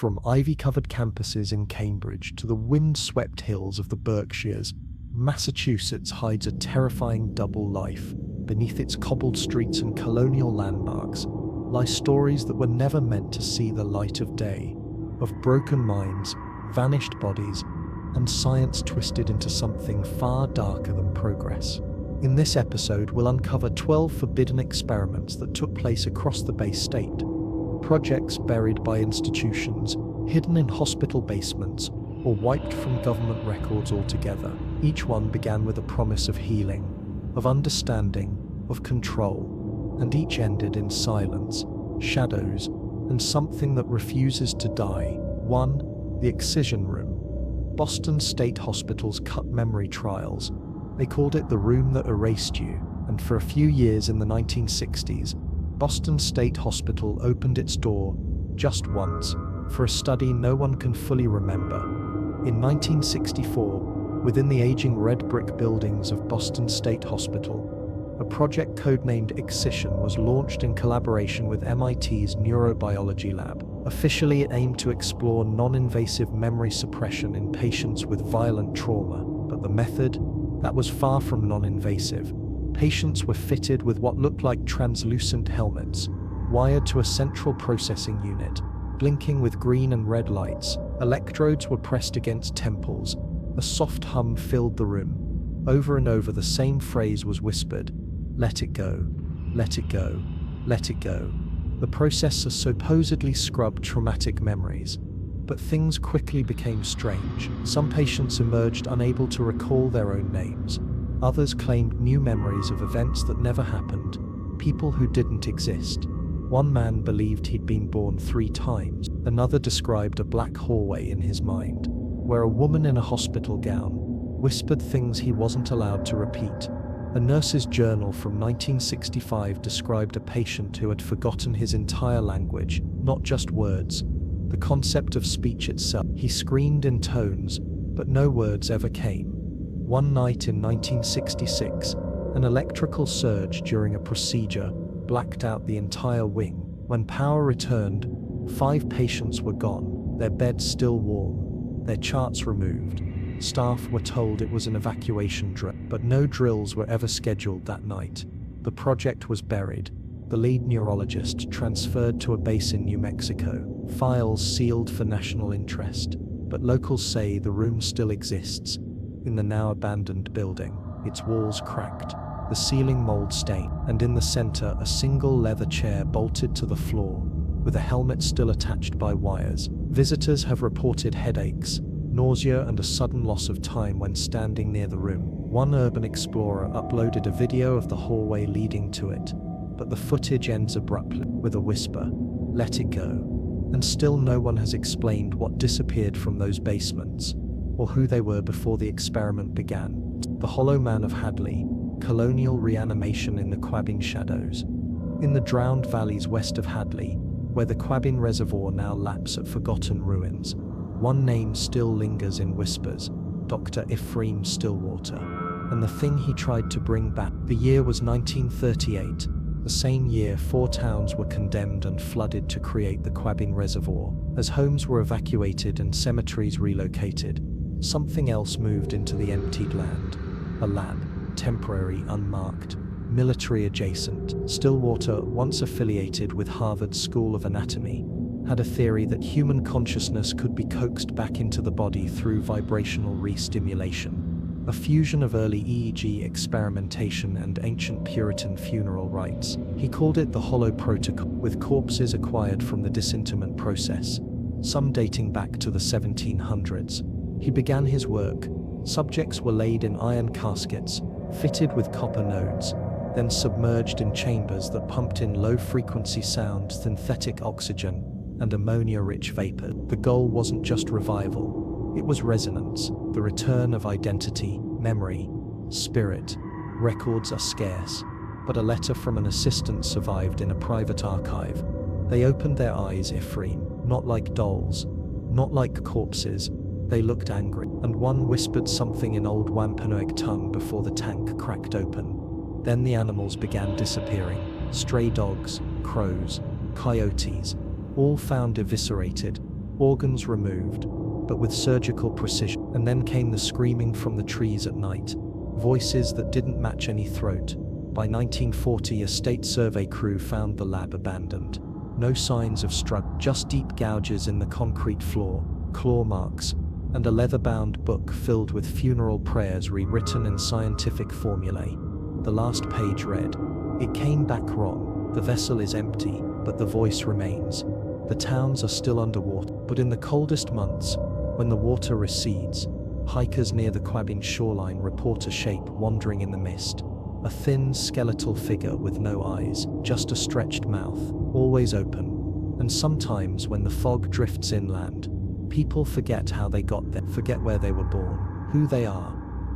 From ivy-covered campuses in Cambridge to the wind-swept hills of the Berkshires, Massachusetts hides a terrifying double life. Beneath its cobbled streets and colonial landmarks lie stories that were never meant to see the light of day, of broken minds, vanished bodies, and science twisted into something far darker than progress. In this episode, we'll uncover 12 forbidden experiments that took place across the Bay State. Projects buried by institutions, hidden in hospital basements, or wiped from government records altogether. Each one began with a promise of healing, of understanding, of control, and each ended in silence, shadows, and something that refuses to die. 1. The Excision Room. Boston State Hospital's cut memory trials. They called it the room that erased you, and for a few years in the 1960s, Boston State Hospital opened its door, just once, for a study no one can fully remember. In 1964, within the aging red brick buildings of Boston State Hospital, a project codenamed Excision was launched in collaboration with MIT's Neurobiology Lab. Officially, it aimed to explore non-invasive memory suppression in patients with violent trauma, but the method, that was far from non-invasive. Patients were fitted with what looked like translucent helmets, wired to a central processing unit, blinking with green and red lights. Electrodes were pressed against temples. A soft hum filled the room. Over and over the same phrase was whispered: "Let it go, let it go, let it go." The processor supposedly scrubbed traumatic memories. But things quickly became strange. Some patients emerged unable to recall their own names. Others claimed new memories of events that never happened, people who didn't exist. One man believed he'd been born 3 times. Another described a black hallway in his mind, where a woman in a hospital gown whispered things he wasn't allowed to repeat. A nurse's journal from 1965 described a patient who had forgotten his entire language, not just words, the concept of speech itself. He screamed in tones, but no words ever came. One night in 1966, an electrical surge during a procedure blacked out the entire wing. When power returned, 5 patients were gone, their beds still warm, their charts removed. Staff were told it was an evacuation drill, but no drills were ever scheduled that night. The project was buried. The lead neurologist transferred to a base in New Mexico, files sealed for national interest. But locals say the room still exists, in the now abandoned building, its walls cracked, the ceiling mold stained, and in the center a single leather chair bolted to the floor, with a helmet still attached by wires. Visitors have reported headaches, nausea, and a sudden loss of time when standing near the room. One urban explorer uploaded a video of the hallway leading to it, but the footage ends abruptly with a whisper: "Let it go." And still no one has explained what disappeared from those basements, or who they were before the experiment began. The Hollow Man of Hadley, colonial reanimation in the Quabbin Shadows. In the drowned valleys west of Hadley, where the Quabbin Reservoir now laps at forgotten ruins, one name still lingers in whispers: Dr. Ephraim Stillwater. And the thing he tried to bring back. The year was 1938. The same year 4 towns were condemned and flooded to create the Quabbin Reservoir. As homes were evacuated and cemeteries relocated, something else moved into the emptied land. A lab, temporary, unmarked, military adjacent. Stillwater, once affiliated with Harvard School of Anatomy, had a theory that human consciousness could be coaxed back into the body through vibrational re-stimulation. A fusion of early EEG experimentation and ancient Puritan funeral rites. He called it the Hollow Protocol, with corpses acquired from the disinterment process, some dating back to the 1700s. He began his work. Subjects were laid in iron caskets, fitted with copper nodes, then submerged in chambers that pumped in low-frequency sound, synthetic oxygen, and ammonia-rich vapor. The goal wasn't just revival. It was resonance, the return of identity, memory, spirit. Records are scarce, but a letter from an assistant survived in a private archive. They opened their eyes, Ephraim, not like dolls, not like corpses. They looked angry, and one whispered something in Old Wampanoag tongue before the tank cracked open. Then the animals began disappearing. Stray dogs, crows, coyotes, all found eviscerated, organs removed, but with surgical precision. And then came the screaming from the trees at night, voices that didn't match any throat. By 1940, a state survey crew found the lab abandoned. No signs of struggle, just deep gouges in the concrete floor, claw marks, and a leather-bound book filled with funeral prayers rewritten in scientific formulae. The last page read, "It came back wrong. The vessel is empty, but the voice remains. The towns are still underwater, but in the coldest months, when the water recedes, hikers near the Quabin shoreline report a shape wandering in the mist. A thin, skeletal figure with no eyes, just a stretched mouth, always open. And sometimes when the fog drifts inland, people forget how they got there, forget where they were born, who they are,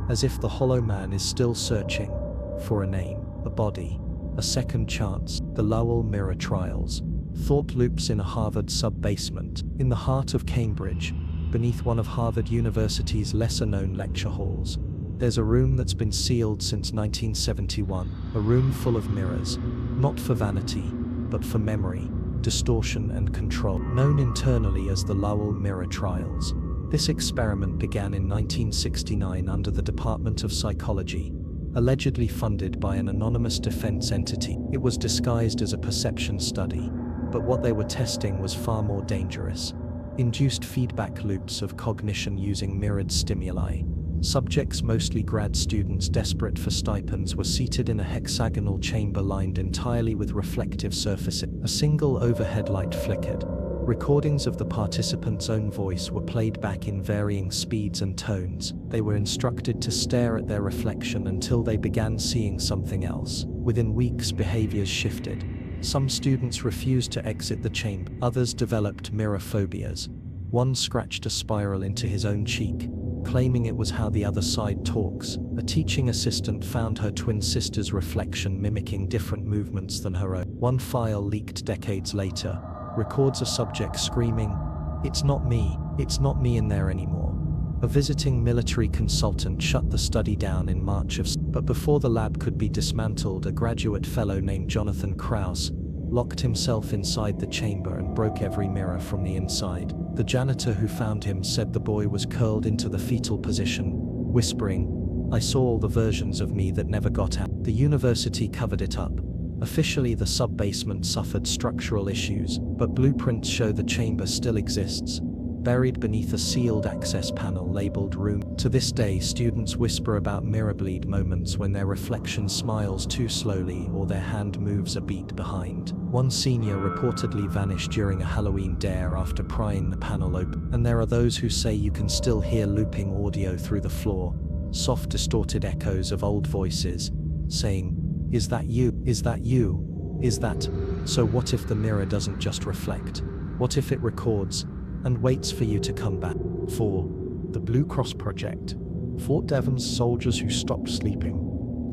as if the hollow man is still searching for a name, a body, a second chance." The Lowell Mirror Trials. Thought loops in a Harvard sub-basement, in the heart of Cambridge, beneath one of Harvard University's lesser-known lecture halls. There's a room that's been sealed since 1971, a room full of mirrors, not for vanity, but for memory, distortion and control, known internally as the Lowell Mirror Trials. This experiment began in 1969 under the Department of Psychology, allegedly funded by an anonymous defense entity. It was disguised as a perception study, but what they were testing was far more dangerous. Induced feedback loops of cognition using mirrored stimuli. Subjects, mostly grad students desperate for stipends, were seated in a hexagonal chamber lined entirely with reflective surfaces. A single overhead light flickered. Recordings of the participants' own voice were played back in varying speeds and tones. They were instructed to stare at their reflection until they began seeing something else. Within weeks, behaviors shifted. Some students refused to exit the chamber. Others developed mirror phobias. One scratched a spiral into his own cheek, claiming it was how the other side talks. A teaching assistant found her twin sister's reflection mimicking different movements than her own. One file leaked decades later records a subject screaming, it's not me in there anymore." A visiting military consultant shut the study down in March but before the lab could be dismantled, a graduate fellow named Jonathan Krause locked himself inside the chamber and broke every mirror from the inside. The janitor who found him said the boy was curled into the fetal position, whispering, "I saw all the versions of me that never got out." The university covered it up. Officially, the sub-basement suffered structural issues, but blueprints show the chamber still exists, buried beneath a sealed access panel labeled room. To this day, students whisper about mirror bleed moments when their reflection smiles too slowly or their hand moves a beat behind. One senior reportedly vanished during a Halloween dare after prying the panel open. And there are those who say you can still hear looping audio through the floor, soft distorted echoes of old voices, saying, "Is that you? Is that you? Is that?" So what if the mirror doesn't just reflect? What if it records and waits for you to come back? 4. The Blue Cross Project. Fort Devens soldiers who stopped sleeping.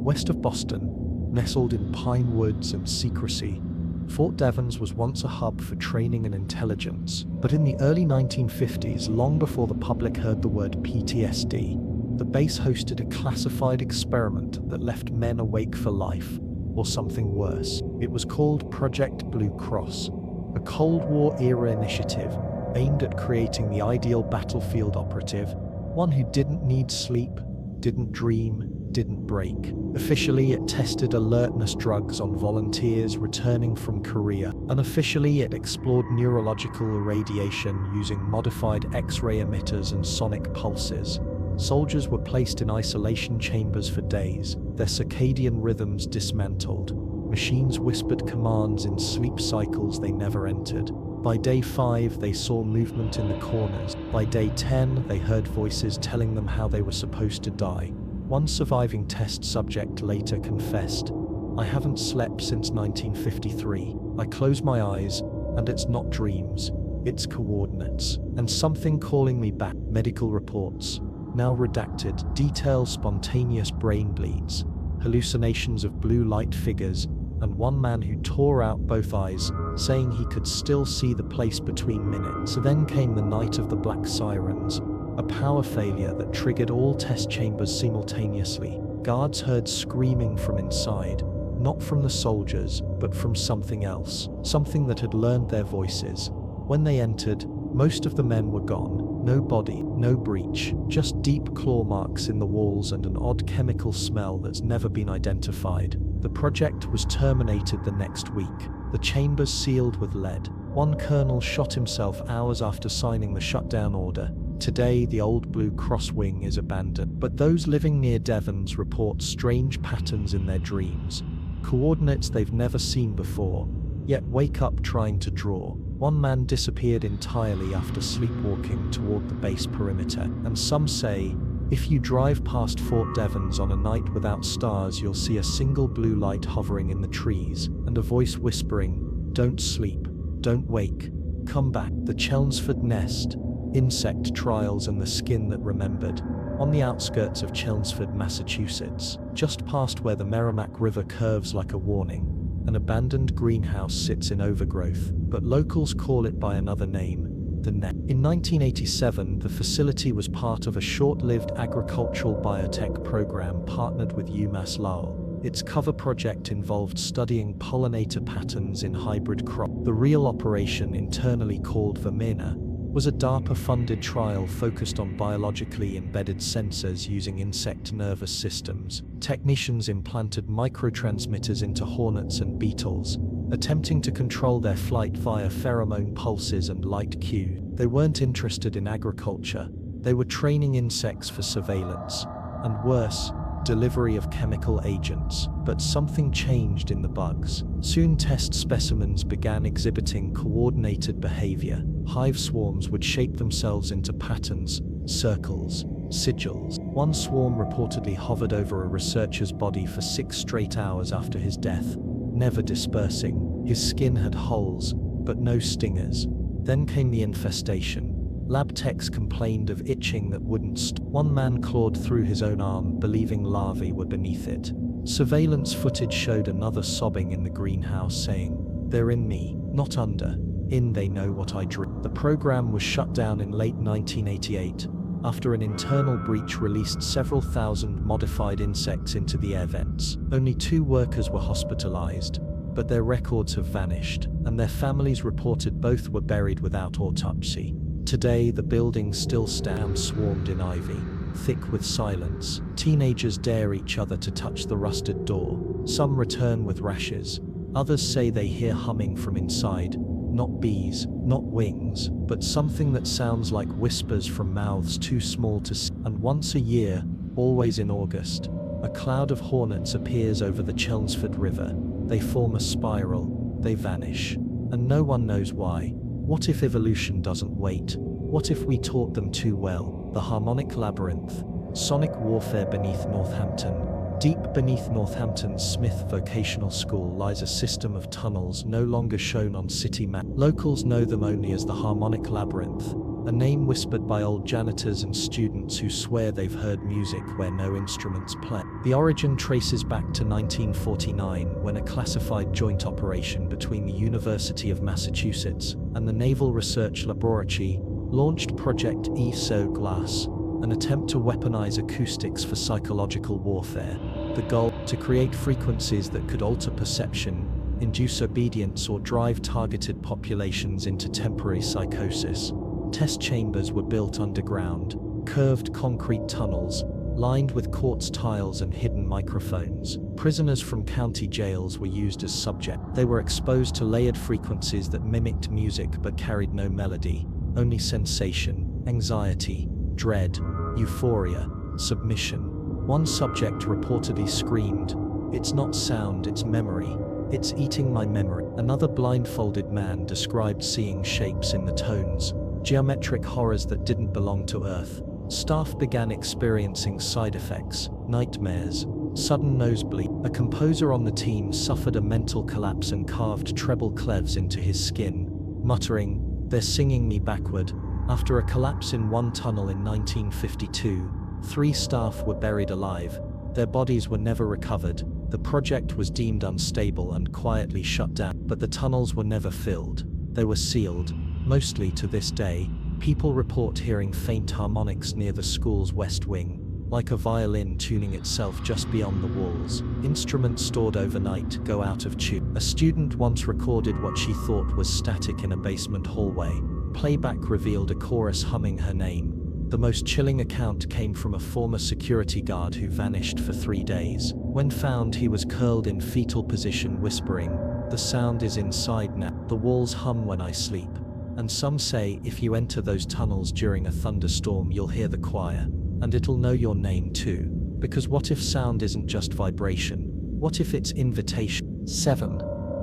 West of Boston, nestled in pine woods and secrecy, Fort Devens was once a hub for training and intelligence. But in the early 1950s, long before the public heard the word PTSD, the base hosted a classified experiment that left men awake for life, or something worse. It was called Project Blue Cross, a Cold War-era initiative aimed at creating the ideal battlefield operative, one who didn't need sleep, didn't dream, didn't break. Officially, it tested alertness drugs on volunteers returning from Korea. Unofficially, it explored neurological irradiation using modified X-ray emitters and sonic pulses. Soldiers were placed in isolation chambers for days, their circadian rhythms dismantled. Machines whispered commands in sleep cycles they never entered. By day 5, they saw movement in the corners. By day 10, they heard voices telling them how they were supposed to die. One surviving test subject later confessed, "I haven't slept since 1953. I close my eyes, and it's not dreams, it's coordinates, and something calling me back." Medical reports, now redacted, detail spontaneous brain bleeds, hallucinations of blue light figures, and one man who tore out both eyes, saying he could still see the place between minutes. So then came the night of the black sirens, a power failure that triggered all test chambers simultaneously. Guards heard screaming from inside, not from the soldiers, but from something else, something that had learned their voices. When they entered, Most of the men were gone. No body, no breach, just deep claw marks in the walls and an odd chemical smell that's never been identified. The project was terminated the next week. The chambers sealed with lead. One colonel shot himself hours after signing the shutdown order. Today, the old Blue Cross wing is abandoned, but those living near Devens report strange patterns in their dreams, coordinates they've never seen before, yet wake up trying to draw. One man disappeared entirely after sleepwalking toward the base perimeter, and some say, if you drive past Fort Devens on a night without stars, you'll see a single blue light hovering in the trees, and a voice whispering, "Don't sleep, don't wake, come back." The Chelmsford Nest, insect trials and the skin that remembered. On the outskirts of Chelmsford, Massachusetts, just past where the Merrimack River curves like a warning, an abandoned greenhouse sits in overgrowth, but locals call it by another name, the Nest. In 1987, the facility was part of a short-lived agricultural biotech program partnered with UMass Lowell. Its cover project involved studying pollinator patterns in hybrid crops. The real operation, internally called Vermina, was a DARPA-funded trial focused on biologically embedded sensors using insect nervous systems. Technicians implanted microtransmitters into hornets and beetles, attempting to control their flight via pheromone pulses and light cues. They weren't interested in agriculture. They were training insects for surveillance, and worse, delivery of chemical agents. But something changed in the bugs. Soon test specimens began exhibiting coordinated behavior. Hive swarms would shape themselves into patterns, circles, sigils. One swarm reportedly hovered over a researcher's body for 6 straight hours after his death, never dispersing. His skin had holes, but no stingers. Then came the infestation. Lab techs complained of itching that wouldn't stop. One man clawed through his own arm, believing larvae were beneath it. Surveillance footage showed another sobbing in the greenhouse, saying, "They're in me, not under. In they know what I dream." The program was shut down in late 1988, after an internal breach released several thousand modified insects into the air vents. Only 2 workers were hospitalized, but their records have vanished, and their families reported both were buried without autopsy. Today, the building still stands swarmed in ivy, thick with silence. Teenagers dare each other to touch the rusted door. Some return with rashes. Others say they hear humming from inside. Not bees, not wings, but something that sounds like whispers from mouths too small to see. And once a year, always in August, a cloud of hornets appears over the Chelmsford River. They form a spiral, they vanish, and no one knows why. What if evolution doesn't wait? What if we taught them too well? The Harmonic Labyrinth, sonic warfare beneath Northampton. Deep beneath Northampton's Smith Vocational School lies a system of tunnels no longer shown on city maps. Locals know them only as the Harmonic Labyrinth, a name whispered by old janitors and students who swear they've heard music where no instruments play. The origin traces back to 1949, when a classified joint operation between the University of Massachusetts and the Naval Research Laboratory launched Project ESO Glass, an attempt to weaponize acoustics for psychological warfare. The goal, to create frequencies that could alter perception, induce obedience, or drive targeted populations into temporary psychosis. Test chambers were built underground, curved concrete tunnels, lined with quartz tiles and hidden microphones. Prisoners from county jails were used as subjects. They were exposed to layered frequencies that mimicked music but carried no melody, only sensation, anxiety, dread, euphoria, submission. One subject reportedly screamed, "It's not sound, it's memory. It's eating my memory." Another blindfolded man described seeing shapes in the tones, geometric horrors that didn't belong to Earth. Staff began experiencing side effects, nightmares, sudden nosebleed. A composer on the team suffered a mental collapse and carved treble cleves into his skin, muttering, "They're singing me backward." After a collapse in one tunnel in 1952, 3 staff were buried alive. Their bodies were never recovered. The project was deemed unstable and quietly shut down, but the tunnels were never filled. They were sealed. Mostly to this day, people report hearing faint harmonics near the school's west wing, like a violin tuning itself just beyond the walls. Instruments stored overnight go out of tune. A student once recorded what she thought was static in a basement hallway. Playback revealed a chorus humming her name. The most chilling account came from a former security guard who vanished for 3 days. When found, he was curled in fetal position, whispering, "The sound is inside now. The walls hum when I sleep." And some say if you enter those tunnels during a thunderstorm, you'll hear the choir, and it'll know your name too. Because what if sound isn't just vibration? What if it's invitation? 7.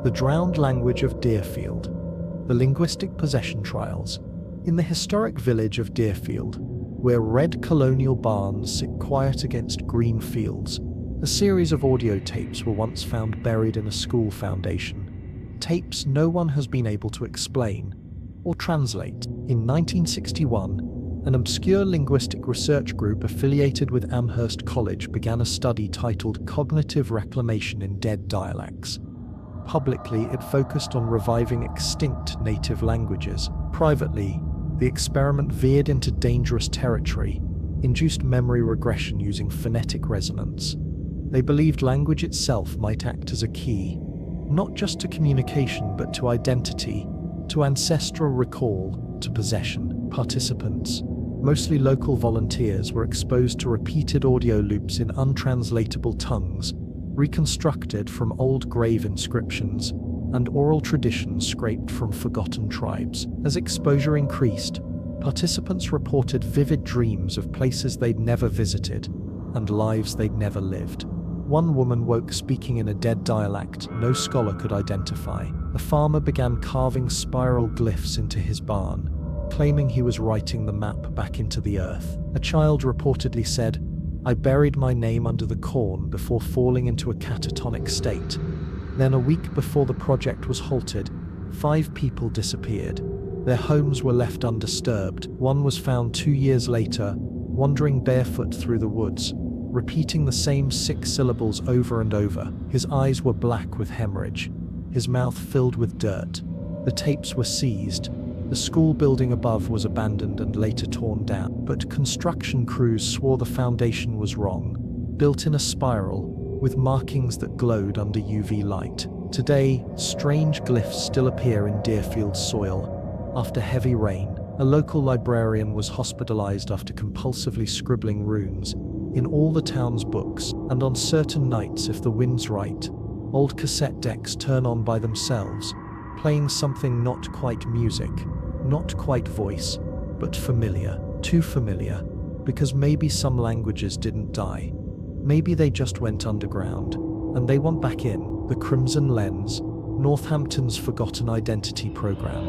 The drowned language of Deerfield. The linguistic possession trials. In the historic village of Deerfield, where red colonial barns sit quiet against green fields, a series of audio tapes were once found buried in a school foundation. Tapes no one has been able to explain or translate. In 1961, an obscure linguistic research group affiliated with Amherst College began a study titled Cognitive Reclamation in Dead Dialects. Publicly, it focused on reviving extinct native languages. Privately, the experiment veered into dangerous territory, induced memory regression using phonetic resonance. They believed language itself might act as a key, not just to communication but to identity, to ancestral recall, to possession. Participants, mostly local volunteers, were exposed to repeated audio loops in untranslatable tongues, reconstructed from old grave inscriptions, and oral traditions scraped from forgotten tribes. As exposure increased, participants reported vivid dreams of places they'd never visited and lives they'd never lived. One woman woke speaking in a dead dialect no scholar could identify. A farmer began carving spiral glyphs into his barn, claiming he was writing the map back into the earth. A child reportedly said, "I buried my name under the corn before falling into a catatonic state." Then, a week before the project was halted, 5 people disappeared. Their homes were left undisturbed. One was found 2 years later, wandering barefoot through the woods, repeating the same 6 syllables over and over. His eyes were black with hemorrhage, his mouth filled with dirt. The tapes were seized. The school building above was abandoned and later torn down, but construction crews swore the foundation was wrong, built in a spiral, with markings that glowed under UV light. Today, strange glyphs still appear in Deerfield's soil. After heavy rain, a local librarian was hospitalized after compulsively scribbling runes in all the town's books, and on certain nights, if the wind's right, old cassette decks turn on by themselves, playing something not quite music, not quite voice, but familiar. Too familiar, because maybe some languages didn't die. Maybe they just went underground, and they want back in. The Crimson Lens, Northampton's Forgotten Identity program.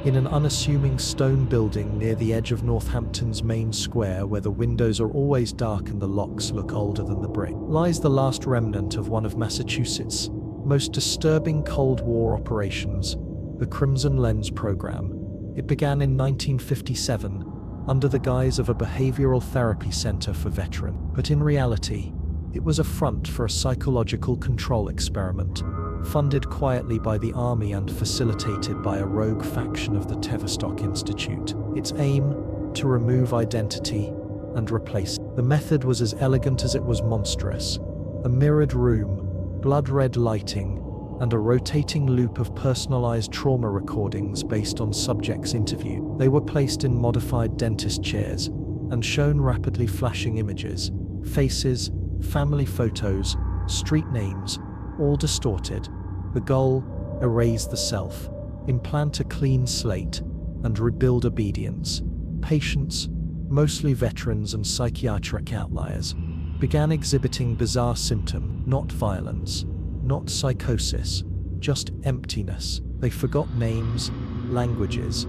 In an unassuming stone building near the edge of Northampton's main square, where the windows are always dark and the locks look older than the brick, lies the last remnant of one of Massachusetts' most disturbing Cold War operations, the Crimson Lens program. It began in 1957, under the guise of a behavioral therapy center for veterans. But in reality, it was a front for a psychological control experiment, funded quietly by the army and facilitated by a rogue faction of the Tavistock Institute. Its aim, to remove identity and replace it. The method was as elegant as it was monstrous. A mirrored room, blood-red lighting, and a rotating loop of personalized trauma recordings based on subjects' interview. They were placed in modified dentist chairs and shown rapidly flashing images, faces, family photos, street names, all distorted. The goal, erase the self, implant a clean slate, and rebuild obedience. Patients, mostly veterans and psychiatric outliers, began exhibiting bizarre symptoms, not violence, not psychosis, just emptiness. They forgot names, languages,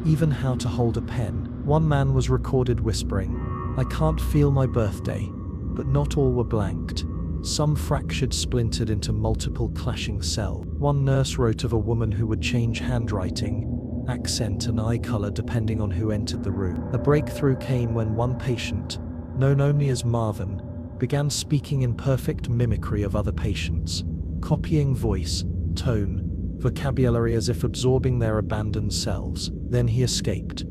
even how to hold a pen. One man was recorded whispering, "I can't feel my birthday," but not all were blanked. Some fractured, splintered into multiple clashing cells. One nurse wrote of a woman who would change handwriting, accent and eye color depending on who entered the room. A breakthrough came when one patient, known only as Marvin, began speaking in perfect mimicry of other patients, copying voice, tone, vocabulary as if absorbing their abandoned selves. Then he escaped.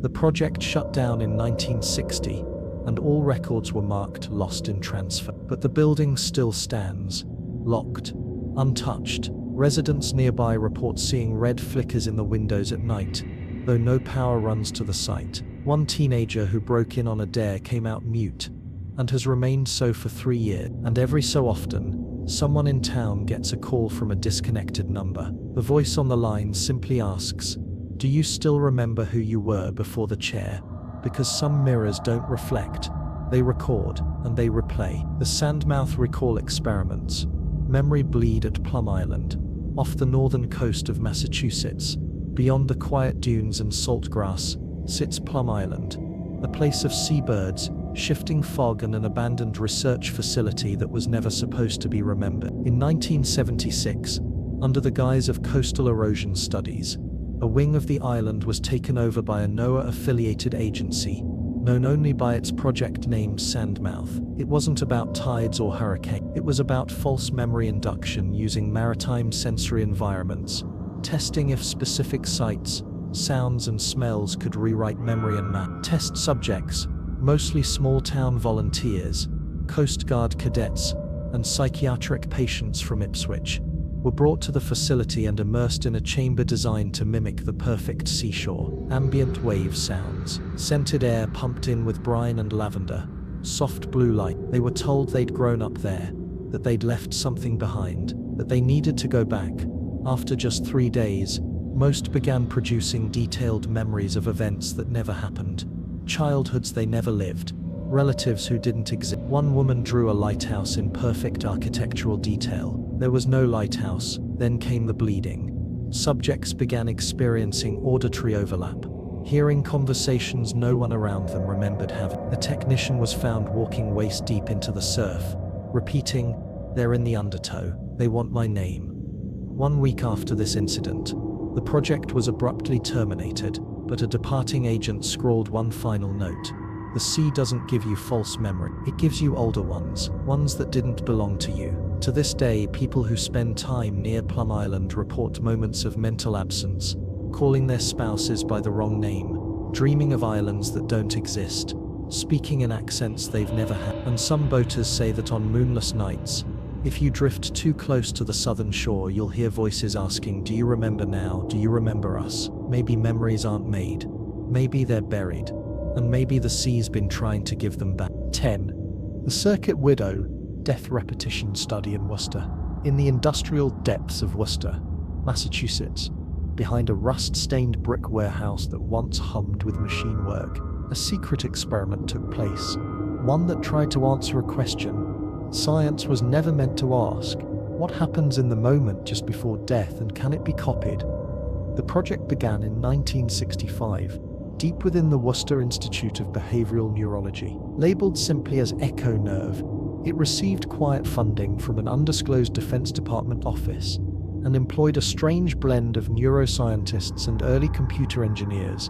The project shut down in 1960, and all records were marked lost in transfer. But the building still stands, locked, untouched. Residents nearby report seeing red flickers in the windows at night, though no power runs to the site. One teenager who broke in on a dare came out mute, and has remained so for 3 years. And every so often, someone in town gets a call from a disconnected number. The voice on the line simply asks, "Do you still remember who you were before the chair?" Because some mirrors don't reflect, they record, and they replay. The Sandmouth Recall Experiments. Memory bleed at Plum Island, off the northern coast of Massachusetts. Beyond the quiet dunes and salt grass, sits Plum Island, a place of seabirds, shifting fog, and an abandoned research facility that was never supposed to be remembered. In 1976, under the guise of coastal erosion studies, a wing of the island was taken over by a NOAA-affiliated agency, known only by its project named Sandmouth. It wasn't about tides or hurricanes. It was about false memory induction using maritime sensory environments, testing if specific sights, sounds, and smells could rewrite memory and map. Test subjects, mostly small-town volunteers, Coast Guard cadets, and psychiatric patients from Ipswich, were brought to the facility and immersed in a chamber designed to mimic the perfect seashore. Ambient wave sounds, scented air pumped in with brine and lavender, soft blue light. They were told they'd grown up there, that they'd left something behind, that they needed to go back. After just 3 days, most began producing detailed memories of events that never happened, childhoods they never lived, relatives who didn't exist. One woman drew a lighthouse in perfect architectural detail. There was no lighthouse, then came the bleeding. Subjects began experiencing auditory overlap, hearing conversations no one around them remembered having. A technician was found walking waist deep into the surf, repeating, "They're in the undertow, they want my name." 1 week after this incident, the project was abruptly terminated, but a departing agent scrawled one final note. "The sea doesn't give you false memory. It gives you older ones, ones that didn't belong to you." To this day, people who spend time near Plum Island report moments of mental absence, calling their spouses by the wrong name, dreaming of islands that don't exist, speaking in accents they've never had. And some boaters say that on moonless nights, if you drift too close to the southern shore, you'll hear voices asking, "Do you remember now? Do you remember us?" Maybe memories aren't made. Maybe they're buried. And maybe the sea's been trying to give them back. 10. The Circuit Widow Death Repetition Study in Worcester. In the industrial depths of Worcester, Massachusetts, behind a rust-stained brick warehouse that once hummed with machine work, a secret experiment took place. One that tried to answer a question science was never meant to ask. What happens in the moment just before death, and can it be copied? The project began in 1965. Deep within the Worcester Institute of Behavioral Neurology. Labeled simply as Echo Nerve, it received quiet funding from an undisclosed Defense Department office and employed a strange blend of neuroscientists and early computer engineers.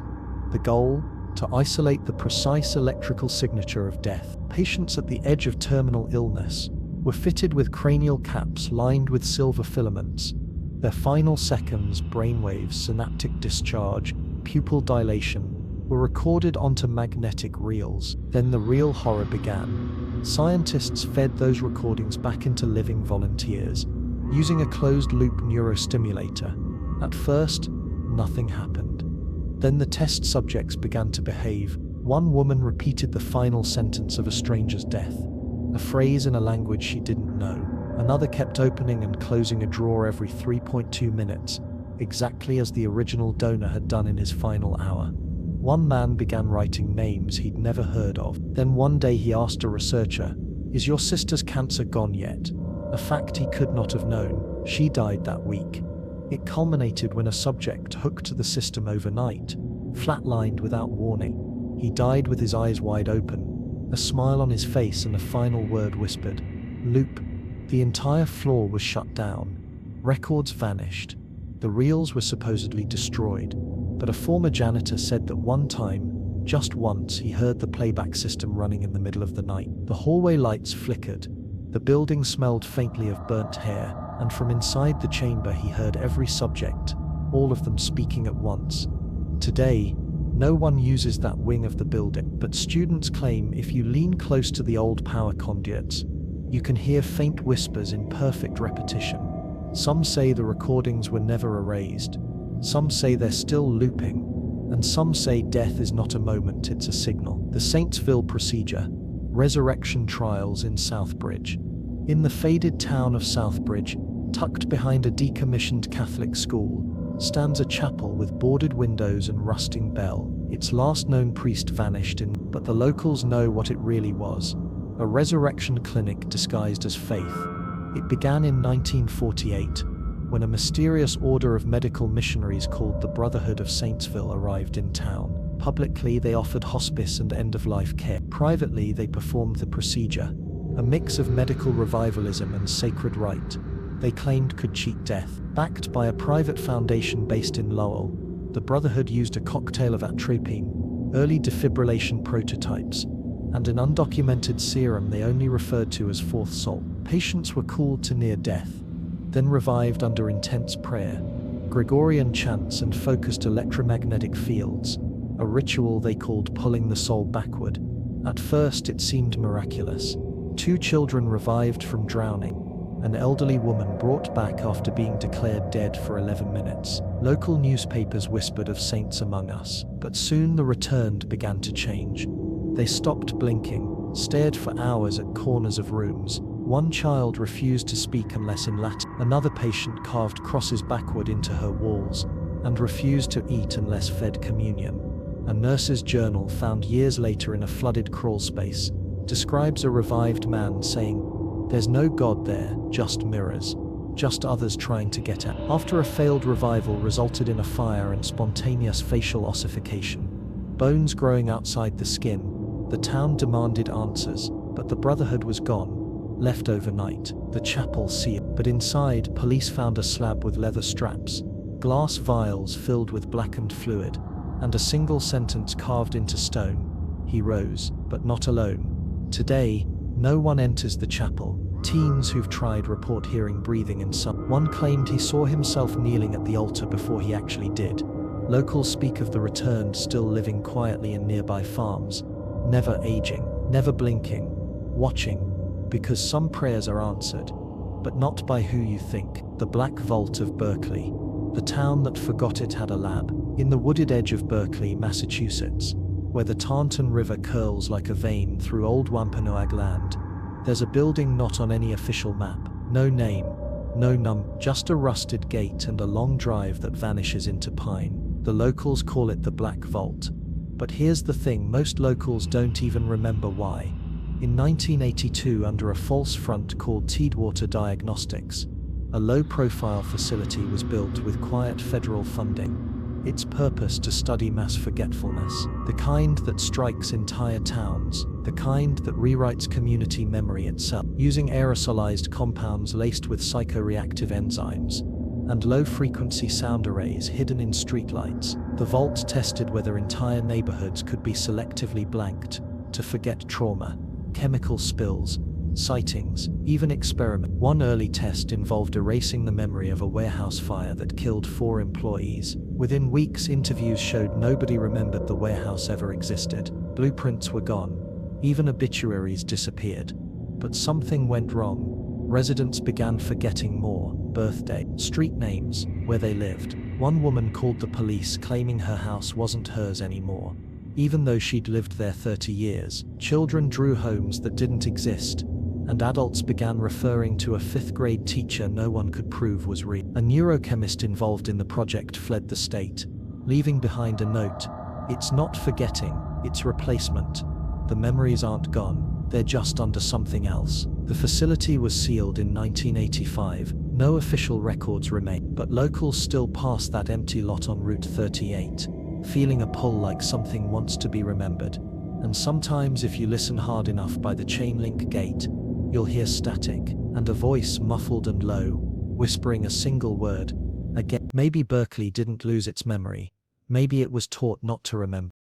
The goal? To isolate the precise electrical signature of death. Patients at the edge of terminal illness were fitted with cranial caps lined with silver filaments. Their final seconds, brainwaves, synaptic discharge, pupil dilation, were recorded onto magnetic reels. Then the real horror began. Scientists fed those recordings back into living volunteers, using a closed-loop neurostimulator. At first, nothing happened. Then the test subjects began to behave. One woman repeated the final sentence of a stranger's death, a phrase in a language she didn't know. Another kept opening and closing a drawer every 3.2 minutes, exactly as the original donor had done in his final hour. One man began writing names he'd never heard of. Then one day he asked a researcher, "Is your sister's cancer gone yet?" A fact he could not have known. She died that week. It culminated when a subject hooked to the system overnight, flatlined without warning. He died with his eyes wide open, a smile on his face and a final word whispered, "Loop." The entire floor was shut down. Records vanished. The reels were supposedly destroyed, but a former janitor said that one time, just once, he heard the playback system running in the middle of the night. The hallway lights flickered. The building smelled faintly of burnt hair, and from inside the chamber he heard every subject, all of them speaking at once. Today, no one uses that wing of the building, but students claim if you lean close to the old power conduits, you can hear faint whispers in perfect repetition. Some say the recordings were never erased. Some say they're still looping, And some say death is not a moment, it's a signal. The Saintsville procedure. Resurrection trials in Southbridge. In the faded town of Southbridge, tucked behind a decommissioned Catholic school, stands a chapel with boarded windows and rusting bell. Its last known priest vanished but the locals know what it really was. A resurrection clinic disguised as faith. It began in 1948, when a mysterious order of medical missionaries called the Brotherhood of Saintsville arrived in town. Publicly, they offered hospice and end-of-life care. Privately, they performed the procedure, a mix of medical revivalism and sacred rite they claimed could cheat death. Backed by a private foundation based in Lowell, the Brotherhood used a cocktail of atropine, early defibrillation prototypes, and an undocumented serum they only referred to as fourth salt. Patients were cooled to near death, then revived under intense prayer, Gregorian chants and focused electromagnetic fields, a ritual they called pulling the soul backward. At first it seemed miraculous. 2 children revived from drowning. An elderly woman brought back after being declared dead for 11 minutes. Local newspapers whispered of saints among us, but soon the returned began to change. They stopped blinking, stared for hours at corners of rooms. One child refused to speak unless in Latin. Another patient carved crosses backward into her walls and refused to eat unless fed communion. A nurse's journal found years later in a flooded crawl space describes a revived man saying, "There's no God there, just mirrors, just others trying to get out." After a failed revival resulted in a fire and spontaneous facial ossification, bones growing outside the skin, the town demanded answers, but the Brotherhood was gone, left overnight. The chapel sealed, but inside, police found a slab with leather straps, glass vials filled with blackened fluid, and a single sentence carved into stone: "He rose, but not alone." Today, no one enters the chapel. Teens who've tried report hearing breathing in some. One claimed he saw himself kneeling at the altar before he actually did. Locals speak of the returned still living quietly in nearby farms, never aging, never blinking, watching, because some prayers are answered, but not by who you think. The Black Vault of Berkeley, the town that forgot it had a lab. In the wooded edge of Berkeley, Massachusetts, where the Taunton River curls like a vein through old Wampanoag land, there's a building not on any official map. No name, no just a rusted gate and a long drive that vanishes into pine. The locals call it the Black Vault. But here's the thing, most locals don't even remember why. In 1982, under a false front called Tidewater Diagnostics, a low-profile facility was built with quiet federal funding. Its purpose to study mass forgetfulness, the kind that strikes entire towns, the kind that rewrites community memory itself, using aerosolized compounds laced with psychoreactive enzymes, and low-frequency sound arrays hidden in streetlights. The vault tested whether entire neighborhoods could be selectively blanked to forget trauma, chemical spills, sightings, even experiment. One early test involved erasing the memory of a warehouse fire that killed 4 employees. Within weeks, interviews showed nobody remembered the warehouse ever existed. Blueprints were gone. Even obituaries disappeared. But something went wrong. Residents began forgetting more: birthday, street names, where they lived. One woman called the police claiming her house wasn't hers anymore, even though she'd lived there 30 years. Children drew homes that didn't exist, and adults began referring to a 5th-grade teacher no one could prove was real. A neurochemist involved in the project fled the state, leaving behind a note: "It's not forgetting, it's replacement. The memories aren't gone, they're just under something else." The facility was sealed in 1985. No official records remain, but locals still pass that empty lot on Route 38, feeling a pull like something wants to be remembered. And sometimes, if you listen hard enough by the chain-link gate, you'll hear static, and a voice muffled and low, whispering a single word: again. Maybe Berkeley didn't lose its memory. Maybe it was taught not to remember.